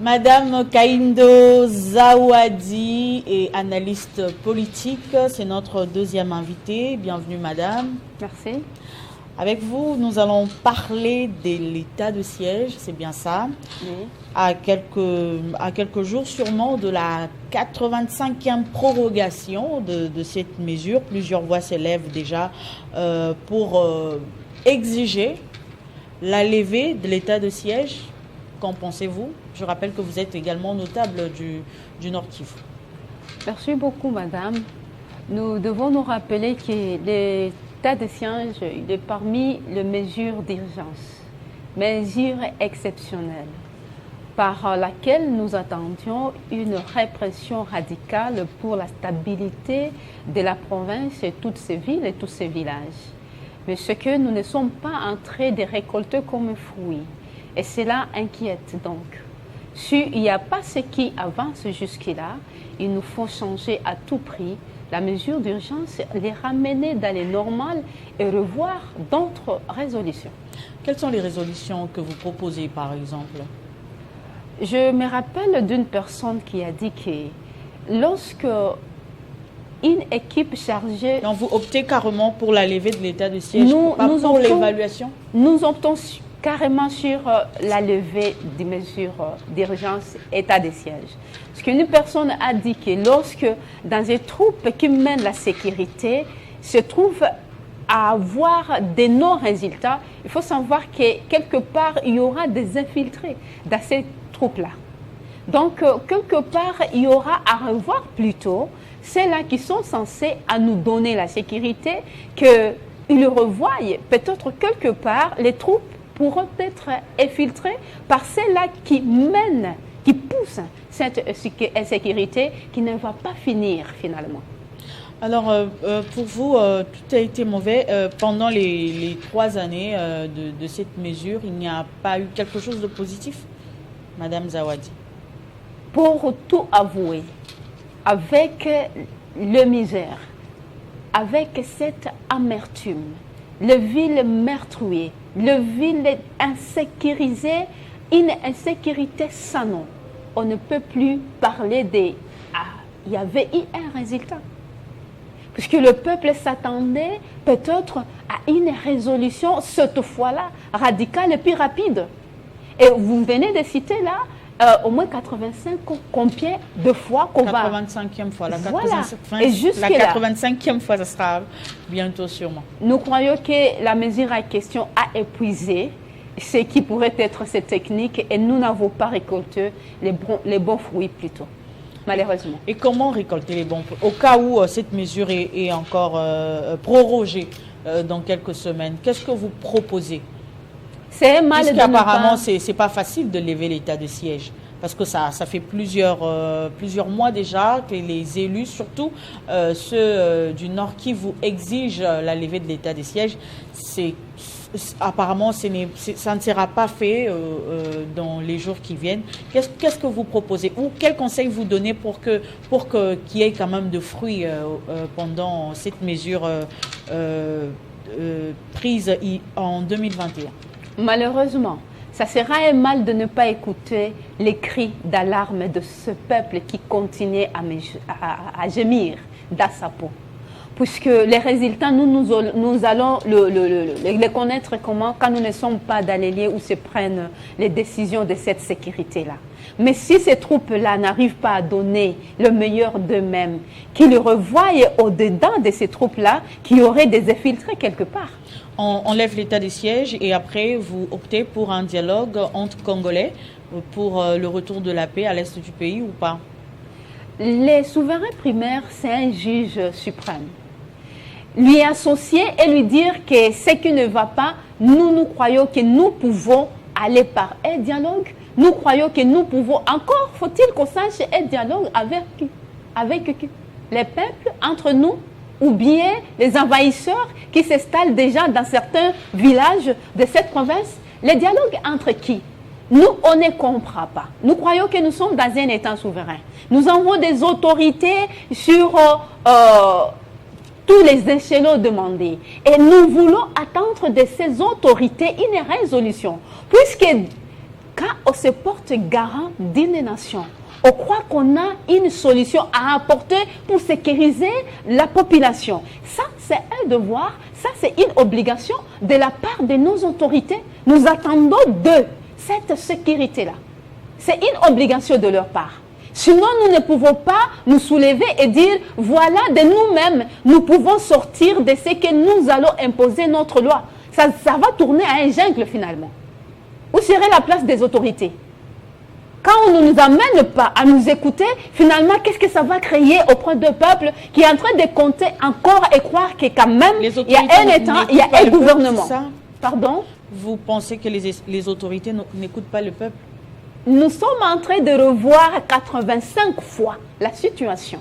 Madame Kaindo Zawadi est analyste politique, c'est notre deuxième invitée. Bienvenue madame. Merci. Avec vous, nous allons parler de l'état de siège, c'est bien ça, Oui. à quelques jours sûrement de la 85e prorogation de cette mesure. Plusieurs voix s'élèvent déjà pour exiger la levée de l'état de siège. Qu'en pensez-vous? Je rappelle que vous êtes également notable du Nord Kivu. Merci beaucoup, madame. Nous devons nous rappeler que l'état de siège est parmi les mesures d'urgence, mesures exceptionnelles, par laquelle nous attendions une répression radicale pour la stabilité de la province et toutes ses villes et tous ses villages. Mais ce que nous ne sommes pas en train de récolter comme fruit. Et cela inquiète donc. S'il n'y a pas ce qui avance jusque-là, il nous faut changer à tout prix la mesure d'urgence, les ramener dans les normales et revoir d'autres résolutions. Quelles sont les résolutions que vous proposez par exemple? Je me rappelle d'une personne qui a dit que lorsque une équipe chargée... Donc vous optez carrément pour la levée de l'état de siège, pas pour l'évaluation? Nous optons carrément sur la levée des mesures d'urgence, état de siège. Parce qu'une personne a dit que lorsque dans les troupes qui mènent la sécurité se trouvent à avoir des non-résultats, il faut savoir que quelque part il y aura des infiltrés dans ces troupes-là. Donc quelque part il y aura à revoir plutôt ceux-là qui sont censés à nous donner la sécurité, qu'ils revoient peut-être quelque part les troupes pourront être infiltrés par ceux-là qui mènent, qui poussent cette insécurité qui ne va pas finir finalement. Alors, pour vous, tout a été mauvais. Pendant les 3 années de cette mesure, il n'y a pas eu quelque chose de positif, Madame Zawadi? Pour tout avouer, avec le misère, avec cette amertume, les villes meurtrières, les villes insécurisées, une insécurité sans nom. On ne peut plus parler de... Ah, il y avait eu un résultat. Puisque le peuple s'attendait peut-être à une résolution, cette fois-là, radicale et plus rapide. Et vous venez de citer là, au moins 85, combien de fois qu'on va... 85e fois, la 85e voilà. fois, ça sera bientôt sûrement. Nous croyons que la mesure en question a épuisé ce qui pourrait être cette technique et nous n'avons pas récolté les bons fruits plutôt, malheureusement. Et comment récolter les bons fruits? Au cas où cette mesure est encore prorogée dans quelques semaines, qu'est-ce que vous proposez? C'est mal de apparemment, c'est pas facile de lever l'état de siège. Parce que ça fait plusieurs mois déjà que les élus, surtout ceux du Nord Kivu, exigent la levée de l'état de siège. Apparemment, ça ne sera pas fait dans les jours qui viennent. Qu'est-ce que vous proposez? Ou quel conseil vous donnez pour qu'il y ait quand même de fruits pendant cette mesure prise en 2021? Malheureusement, ça sera un mal de ne pas écouter les cris d'alarme de ce peuple qui continue à gémir dans sa peau. Puisque les résultats, nous allons les connaître comment quand nous ne sommes pas dans les lieux où se prennent les décisions de cette sécurité-là. Mais si ces troupes-là n'arrivent pas à donner le meilleur d'eux-mêmes, qu'ils revoient au-dedans de ces troupes-là, qu'il y aurait des infiltrés quelque part. On lève l'état de siège et après vous optez pour un dialogue entre Congolais pour le retour de la paix à l'est du pays ou pas? Les souverains primaires, c'est un juge suprême. Lui associer et lui dire que ce qui ne va pas, nous croyons que nous pouvons aller par un dialogue. Nous croyons que nous pouvons, encore faut-il qu'on sache un dialogue avec qui? Les peuples, entre nous, ou bien les envahisseurs qui s'installent déjà dans certains villages de cette province. Les dialogues entre qui? Nous, on ne comprend pas. Nous croyons que nous sommes dans un État souverain. Nous avons des autorités sur tous les échelons demandés. Et nous voulons attendre de ces autorités une résolution. Puisque quand on se porte garant d'une nation, on croit qu'on a une solution à apporter pour sécuriser la population. Ça, c'est un devoir, ça, c'est une obligation de la part de nos autorités. Nous attendons d'eux cette sécurité-là. C'est une obligation de leur part. Sinon, nous ne pouvons pas nous soulever et dire, voilà, de nous-mêmes, nous pouvons sortir de ce que nous allons imposer notre loi. Ça va tourner à un jungle finalement. Où serait la place des autorités? Quand on ne nous amène pas à nous écouter, finalement, qu'est-ce que ça va créer auprès d'un peuple qui est en train de compter encore et croire que quand même, il y a un État, il y a un gouvernement. Pardon? Vous pensez que les autorités n'écoutent pas le peuple? Nous sommes en train de revoir 85 fois la situation.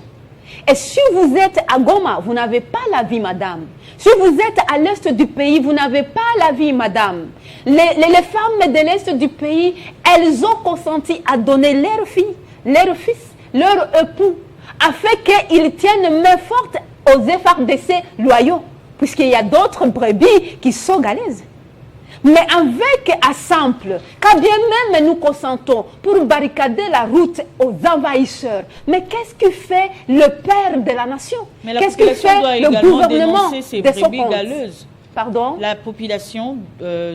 Et si vous êtes à Goma, vous n'avez pas la vie, madame. Si vous êtes à l'est du pays, vous n'avez pas la vie, madame. Les femmes de l'est du pays, elles ont consenti à donner leurs filles, leurs fils, leurs époux, afin qu'ils tiennent main forte aux FARDC loyaux, puisqu'il y a d'autres brebis qui sont galaises. Mais avec Assemble, quand bien même nous consentons pour barricader la route aux envahisseurs, mais qu'est-ce que fait le père de la nation? Qu'est-ce que fait le gouvernement de son compte? Pardon? La population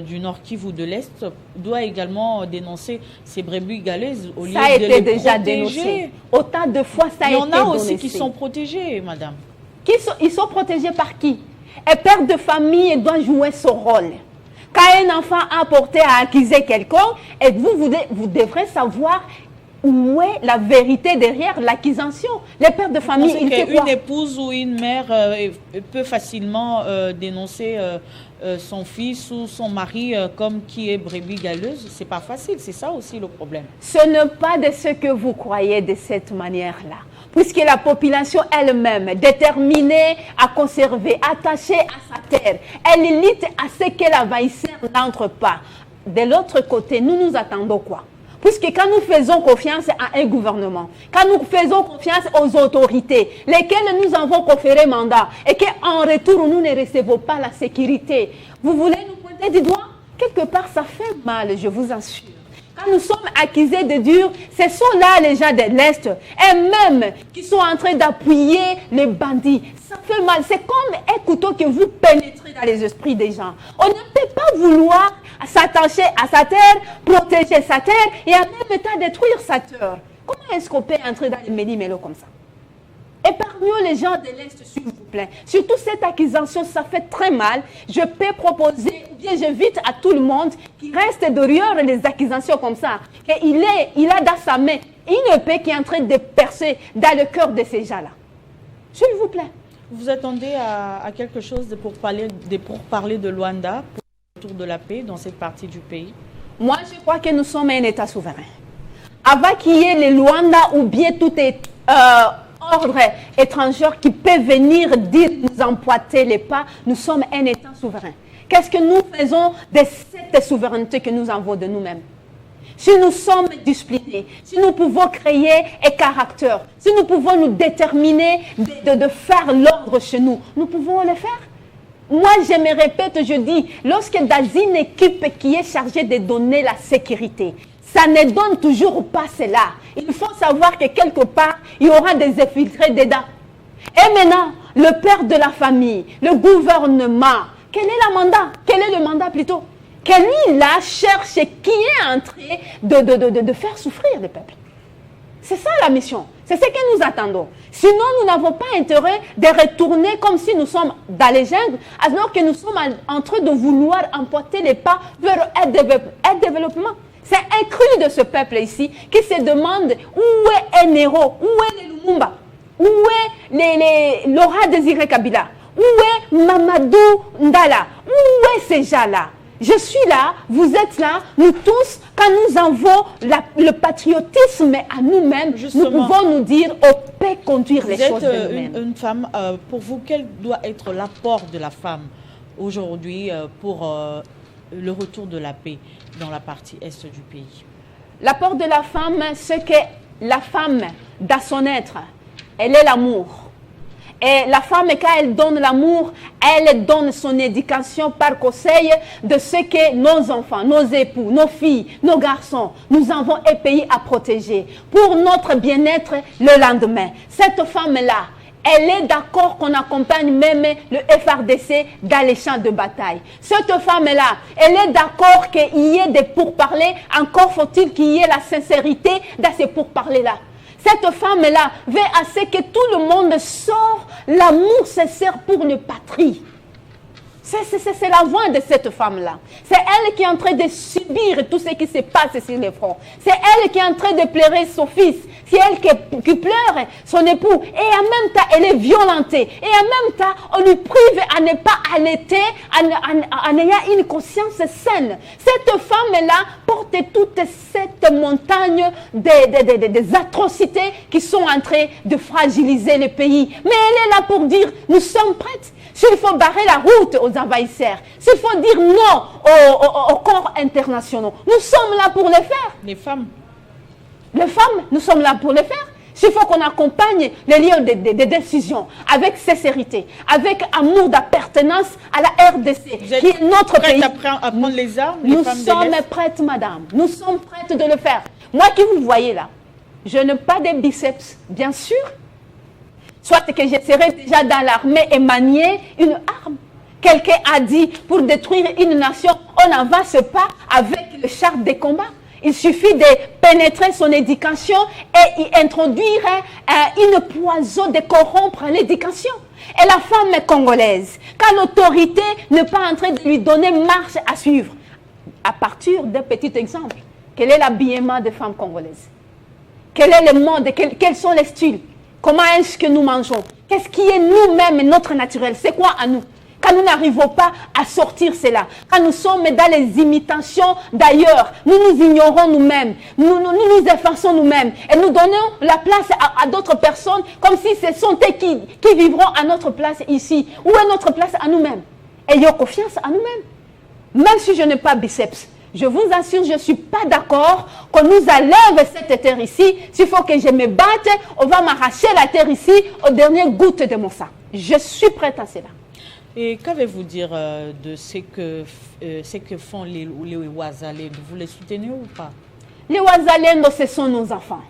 du Nord Kivu de l'Est doit également dénoncer ces brebis galaises au lieu de les protéger. Ça a été déjà dénoncé. Autant de fois ça a été dénoncé. Il y en a aussi qui sont protégés, madame. Ils sont protégés par qui? Un père de famille doit jouer son rôle. Quand un enfant a porté à accuser quelqu'un, et vous devrez savoir où est la vérité derrière l'accusation. Les pères de famille, ils font quoi? Une épouse ou une mère peut facilement dénoncer son fils ou son mari comme qui est brebis galeuse. C'est pas facile, c'est ça aussi le problème. Ce n'est pas de ce que vous croyez de cette manière-là. Puisque la population elle-même, déterminée à conserver, attachée à sa terre, elle lutte à ce que l'envahisseur n'entre pas. De l'autre côté, nous attendons quoi? Puisque quand nous faisons confiance à un gouvernement, quand nous faisons confiance aux autorités, lesquelles nous avons conféré mandat, et qu'en retour, nous ne recevons pas la sécurité, vous voulez nous pointer du doigt? Quelque part, ça fait mal, je vous assure. Quand nous sommes accusés de dire, ce sont là les gens de l'Est, et même qui sont en train d'appuyer les bandits. Ça fait mal. C'est comme un couteau que vous pénétrez dans les esprits des gens. On ne peut pas vouloir s'attacher à sa terre, protéger sa terre, et en même temps détruire sa terre. Comment est-ce qu'on peut entrer dans les méli-mélos comme ça? Épargnons les gens de l'Est, s'il vous plaît. Surtout cette accusation, ça fait très mal. Je peux proposer, ou bien j'invite à tout le monde qui reste derrière les accusations comme ça. Il a dans sa main une épée qui est en train de percer dans le cœur de ces gens-là. S'il vous plaît. Vous attendez à quelque chose pour parler de Luanda, pour le retour de la paix dans cette partie du pays? Moi, je crois que nous sommes un État souverain. Avant qu'il y ait les Luanda ou bien tout est... ordre étranger qui peut venir dire nous emboîter les pas, nous sommes un État souverain. Qu'est-ce que nous faisons de cette souveraineté que nous avons de nous-mêmes? Si nous sommes disciplinés, si nous pouvons créer un caractère, si nous pouvons nous déterminer de faire l'ordre chez nous, nous pouvons le faire. Moi, je me répète, je dis, lorsque dans une équipe qui est chargée de donner la sécurité, ça ne donne toujours pas cela. Il faut savoir que quelque part, il y aura des infiltrés dedans. Et maintenant, le père de la famille, le gouvernement, quel est le mandat? Quel est le mandat plutôt? Quel là cherche qui est en train de faire souffrir le peuple? C'est ça la mission. C'est ce que nous attendons. Sinon, nous n'avons pas intérêt de retourner comme si nous sommes dans les jungles, alors que nous sommes en train de vouloir emporter les pas vers un développement. C'est un cru de ce peuple ici qui se demande où est un héros, où est le Lumumba, où est Laurent Désiré Kabila, où est Mamadou Ndala, où est ces gens-là? Je suis là, vous êtes là, nous tous, quand nous avons le patriotisme à nous-mêmes, nous pouvons nous dire, on peut conduire les choses de nous-mêmes. Vous êtes une femme, pour vous, quel doit être l'apport de la femme aujourd'hui pour le retour de la paix dans la partie est du pays? L'apport de la femme, c'est que la femme, dans son être, elle est l'amour. Et la femme, quand elle donne l'amour, elle donne son éducation par conseil de ce que nos enfants, nos époux, nos filles, nos garçons, nous avons un pays à protéger pour notre bien-être le lendemain. Cette femme-là, elle est d'accord qu'on accompagne même le FRDC dans les champs de bataille. Cette femme-là, elle est d'accord qu'il y ait des pourparlers. Encore faut-il qu'il y ait la sincérité dans ces pourparlers-là. Cette femme-là veut à ce que tout le monde sorte l'amour sincère pour une patrie. C'est la voix de cette femme-là. C'est elle qui est en train de subir tout ce qui se passe sur les fronts. C'est elle qui est en train de pleurer son fils. C'est elle qui pleure son époux. Et en même temps, elle est violentée. Et en même temps, on lui prive à ne pas allaiter en ayant une conscience saine. Cette femme-là porte toute cette montagne des atrocités qui sont en train de fragiliser le pays. Mais elle est là pour dire, nous sommes prêtes. S'il faut barrer la route aux envahisseurs, s'il faut dire non aux corps internationaux, nous sommes là pour le faire. Les femmes. Les femmes, nous sommes là pour le faire. S'il faut qu'on accompagne les lieux de décision avec sincérité, avec amour d'appartenance à la RDC, qui est notre pays. À prendre les armes, nous sommes prêtes, madame. Nous sommes prêtes de le faire. Moi qui vous voyez là, je n'ai pas de biceps, bien sûr. Soit que je serais déjà dans l'armée et manier une arme. Quelqu'un a dit, pour détruire une nation, on n'avance pas avec le char de combat. Il suffit de pénétrer son éducation et y introduire une poison de corrompre l'éducation. Et la femme congolaise, quand l'autorité n'est pas en train de lui donner marche à suivre, à partir d'un petit exemple, quel est l'habillement des femmes congolaises? Quel est le monde? Quels sont les styles? Comment est-ce que nous mangeons? Qu'est-ce qui est nous-mêmes, notre naturel? C'est quoi à nous? Quand nous n'arrivons pas à sortir cela, quand nous sommes dans les imitations d'ailleurs, nous nous ignorons nous-mêmes, nous nous effaçons nous-mêmes et nous donnons la place à d'autres personnes comme si ce sont eux qui vivront à notre place ici. Où est notre place à nous-mêmes? Ayons confiance à nous-mêmes. Même si je n'ai pas biceps, je vous assure, je ne suis pas d'accord qu'on nous enlève cette terre ici. S'il faut que je me batte, on va m'arracher la terre ici aux dernières gouttes de mon sang. Je suis prête à cela. Et qu'avez-vous dire de ce que font les Wazalendo? Vous les soutenez ou pas? Les Wazalendo, ce sont nos enfants.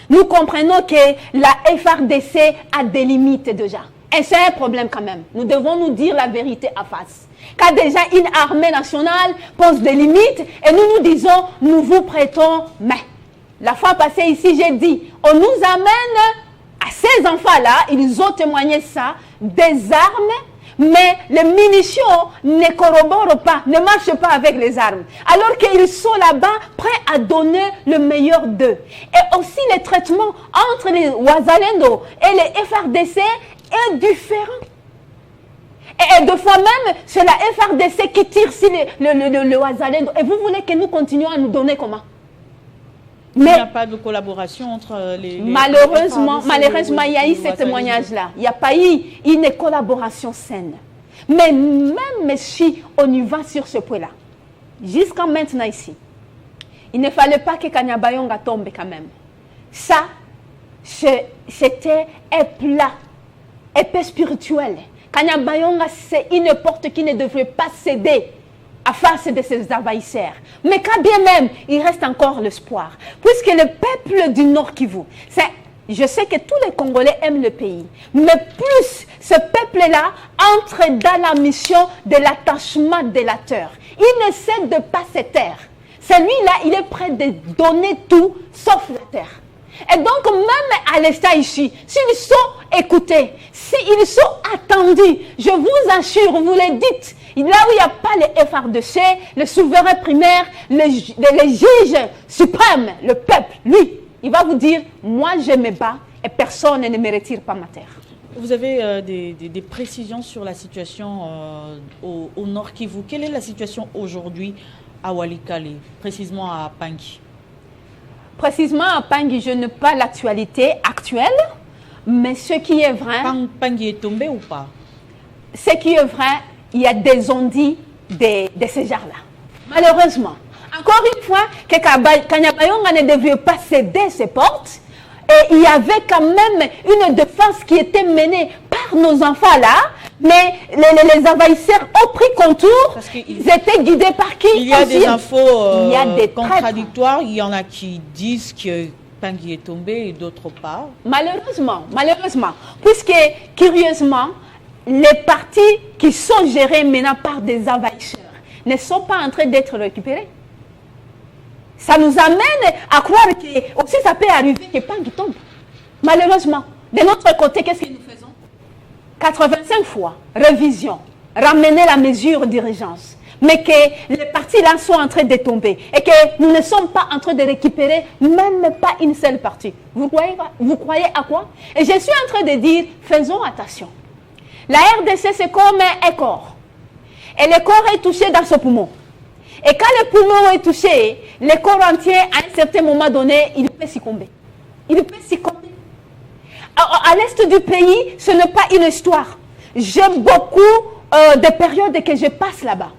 Nous comprenons que la FRDC a des limites déjà. Et c'est un problème quand même. Nous devons nous dire la vérité à face. Quand déjà une armée nationale pose des limites et nous nous disons, nous vous prêtons main. La fois passée ici, j'ai dit, on nous amène à ces enfants-là, ils ont témoigné ça, des armes, mais les munitions ne corroborent pas, ne marchent pas avec les armes. Alors qu'ils sont là-bas prêts à donner le meilleur d'eux. Et aussi le traitement entre les Wazalendo et les FRDC est différent. Et deux fois même, c'est la FRDC qui tire sur le Wazalendo. Et vous voulez que nous continuions à nous donner comment? Mais il n'y a pas de collaboration entre les malheureusement, il y a eu ce témoignage-là. Il n'y a pas eu une collaboration saine. Mais même si on y va sur ce point-là, jusqu'à maintenant ici, il ne fallait pas que Kanyabayonga tombe quand même. Ça, c'était un plat, un peu spirituel. Kanyabayonga, c'est une porte qui ne devrait pas céder à face de ces envahisseurs. Mais quand bien même, il reste encore l'espoir. Puisque le peuple du Nord Kivu, je sais que tous les Congolais aiment le pays. Mais plus ce peuple-là entre dans la mission de l'attachement de la terre. Il ne cesse de pas se taire. Celui-là, il est prêt de donner tout sauf la terre. Et donc, même à l'instant ici, s'ils sont écoutés, s'ils sont attendus, je vous assure, vous le dites, là où il n'y a pas les FRDC, le souverain primaire, les juges suprêmes, le peuple, lui, il va vous dire, moi je me bats et personne ne me retire pas ma terre. Vous avez des précisions sur la situation au Nord Kivu. Quelle est la situation aujourd'hui à Walikale, précisément à Pangi? Précisément à Pangi, je n'ai pas l'actualité actuelle, mais ce qui est vrai... Pangi est tombé ou pas? Ce qui est vrai, il y a des ondits de ces genres-là. Malheureusement, encore une fois, que Kanyabayonga ne devait pas céder ses portes, et il y avait quand même une défense qui était menée par voir nos enfants là, mais les envahisseurs ont pris contour. Ils étaient guidés par qui? Il y a des infos il y a des contradictoires. Il y en a qui disent que Pangui est tombé et d'autres pas. Malheureusement, puisque curieusement, les partis qui sont gérés maintenant par des envahisseurs ne sont pas en train d'être récupérés. Ça nous amène à croire que aussi ça peut arriver que Pangui tombe. Malheureusement, de notre côté, qu'est-ce que nous faisons? 85 fois, révision, ramener la mesure d'urgence, mais que les partis là sont en train de tomber et que nous ne sommes pas en train de récupérer même pas une seule partie. Vous croyez à quoi? Et je suis en train de dire, faisons attention. La RDC, c'est comme un corps. Et le corps est touché dans ce poumon. Et quand le poumon est touché, le corps entier, à un certain moment donné, il peut succomber. Il peut succomber. À l'est du pays, ce n'est pas une histoire. J'ai beaucoup de périodes que je passe là-bas.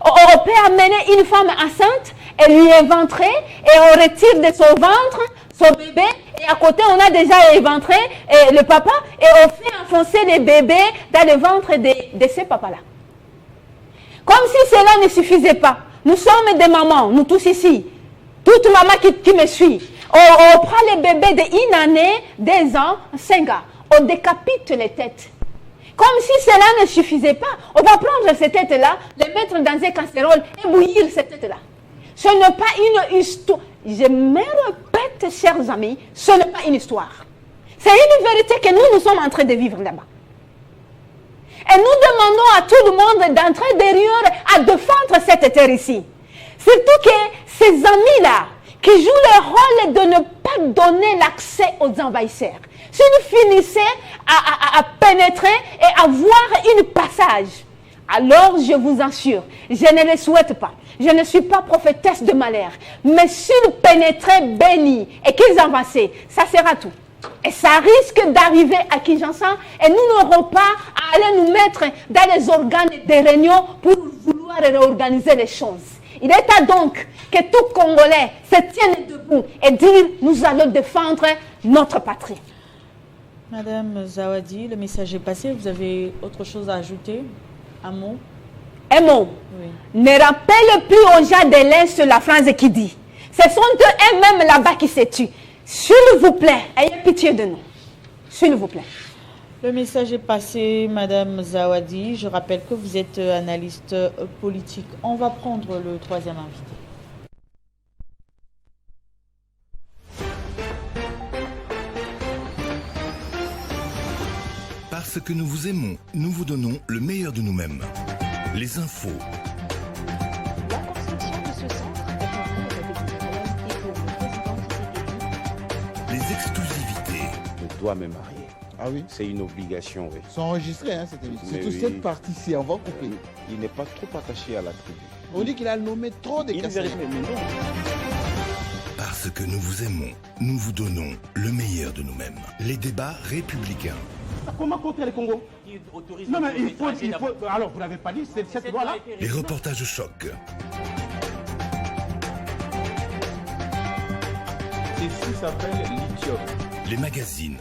On peut amener une femme enceinte et lui éventrer, et on retire de son ventre son bébé, et à côté on a déjà éventré le papa, et on fait enfoncer les bébés dans le ventre de ces papas-là. Comme si cela ne suffisait pas. Nous sommes des mamans, nous tous ici. Toute maman qui me suit. On prend les bébés de 1 année, 2 ans, 5 ans. On décapite les têtes. Comme si cela ne suffisait pas. On va prendre ces têtes-là, les mettre dans une casserole et bouillir ces têtes-là. Ce n'est pas une histoire. Je me répète, chers amis, ce n'est pas une histoire. C'est une vérité que nous sommes en train de vivre là-bas. Et nous demandons à tout le monde d'entrer derrière à défendre cette terre ici. Surtout que ces amis-là, qui jouent le rôle de ne pas donner l'accès aux envahisseurs. Si nous finissons à pénétrer et à voir une passage, alors je vous assure, je ne le souhaite pas. Je ne suis pas prophétesse de malheur. Mais s'ils pénétraient bénis et qu'ils avançaient, ça sera tout. Et ça risque d'arriver à Kinshasa et nous n'aurons pas à aller nous mettre dans les organes des réunions pour vouloir réorganiser les choses. Il est temps donc que tout Congolais se tienne debout et dire nous allons défendre notre patrie. Madame Zawadi, le message est passé. Vous avez autre chose à ajouter? Un mot? Un mot. Oui. Ne rappelle plus aux gens de l'Est la phrase qui dit ce sont eux-mêmes là-bas qui se tuent. S'il vous plaît, ayez pitié de nous. S'il vous plaît. Le message est passé, Madame Zawadi. Je rappelle que vous êtes analyste politique. On va prendre le troisième invité. Parce que nous vous aimons, nous vous donnons le meilleur de nous-mêmes. Les infos. La construction de ce centre est en cours avec des problèmes et pour le président Tshisekedi. Les exclusivités. Je dois me marier. Ah oui? C'est une obligation, oui. C'est enregistré, hein, cette émission. Mais Surtout oui. cette partie-ci, on va couper. Il n'est pas trop attaché à la tribu. On dit qu'il a nommé trop de Il casseroles. vérifie, mais non. Parce que nous vous aimons, nous vous donnons le meilleur de nous-mêmes. Les débats républicains. Comment contrer le Congo? Non mais il faut... Alors vous n'avez pas dit, c'est cette loi-là? Les reportages choc. Ceci s'appelle lithium. Les magazines.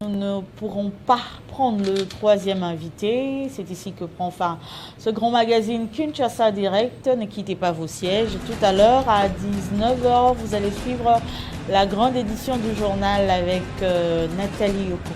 Nous ne pourrons pas prendre le troisième invité. C'est ici que prend fin ce grand magazine Kinshasa Direct. Ne quittez pas vos sièges. Tout à l'heure, à 19h, vous allez suivre la grande édition du journal avec Nathalie Yoko.